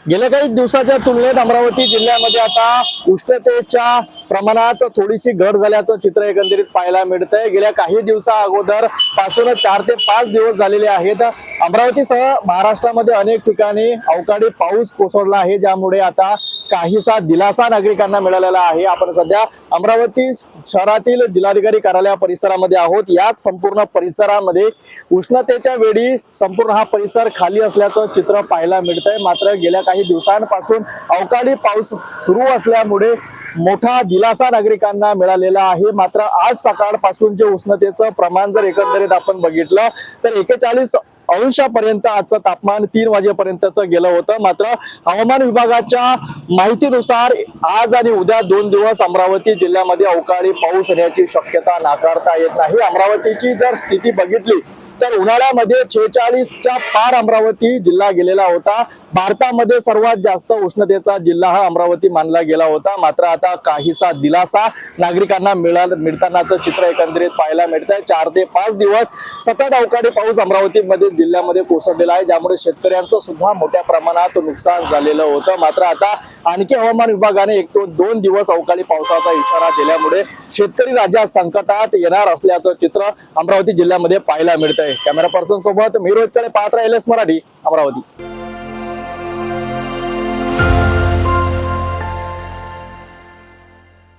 गेल्या काही दिवसाच्या तुलनेत अमरावती जिल्ह्यामध्ये आता उष्णतेच्या प्रमाणात थोडीशी घट झाल्याचं चित्र एकंदरीत पाहायला मिळतंय। गेल्या काही दिवसा अगोदर पासूनच 4 ते 5 दिवस झालेले आहेत। अमरावतीसह महाराष्ट्रामध्ये अनेक ठिकाणी अवकाळी पाऊस कोसळला आहे, ज्यामुळे आता काहीसा दिलासा नागरिकांना मिळालेला आहे। आपण सध्या अमरावती शहरातील जिल्हाधिकारी कार्यालय परिसरामध्ये आहोत। याच संपूर्ण परिसरामध्ये उष्णतेच्या वेळी संपूर्ण हा परिसर खाली असल्याचं चित्र पाहायला मिळतंय। मात्र गेल्या काही दिवसांपासून अवकाळी पाऊस सुरू असल्यामुळे मोठा दिलासा नागरिकांना मिळालेला आहे। मात्र आज सकाळपासून जे उष्णतेचं प्रमाण जर एकंदरीत आपण बघितलं तर 41° आजचं तापमान 3 वाजेपर्यंतचं गेलं होतं। मात्र हवामान विभागाच्या माहितीनुसार आज आणि उद्या 2 दिवस अमरावती जिल्ह्यामध्ये अवकाळी पाऊस येण्याची शक्यता नाकारता येत नाही। अमरावतीची जर स्थिती बघितली तर उन्हाळ्यामध्ये 46च्या पार अमरावती जिल्हा गेलेला होता। भारतामध्ये सर्वात जास्त उष्णतेचा जिल्हा हा अमरावती मानला गेला होता। मात्र आता काहीसा दिलासा नागरिकांना मिळतानाचं चित्र एकंदरीत पाहायला मिळतंय। 4 ते 5 दिवस सतत अवकाळी पाऊस अमरावतीमध्ये जिल्ह्यामध्ये कोसळलेला आहे, ज्यामुळे शेतकऱ्यांचं सुद्धा मोठ्या प्रमाणात नुकसान झालेलं होतं। मात्र आता आणखी हवामान विभागाने 1-2 दिवस अवकाळी पावसाचा इशारा दिल्यामुळे शेतकरी राज्यात संकटात येणार असल्याचं चित्र अमरावती जिल्ह्यामध्ये पाहायला मिळतंय। कॅमेरा पर्सन सोबत मी रोहित कडे, पाहत राहिलेस मराठी, अमरावती।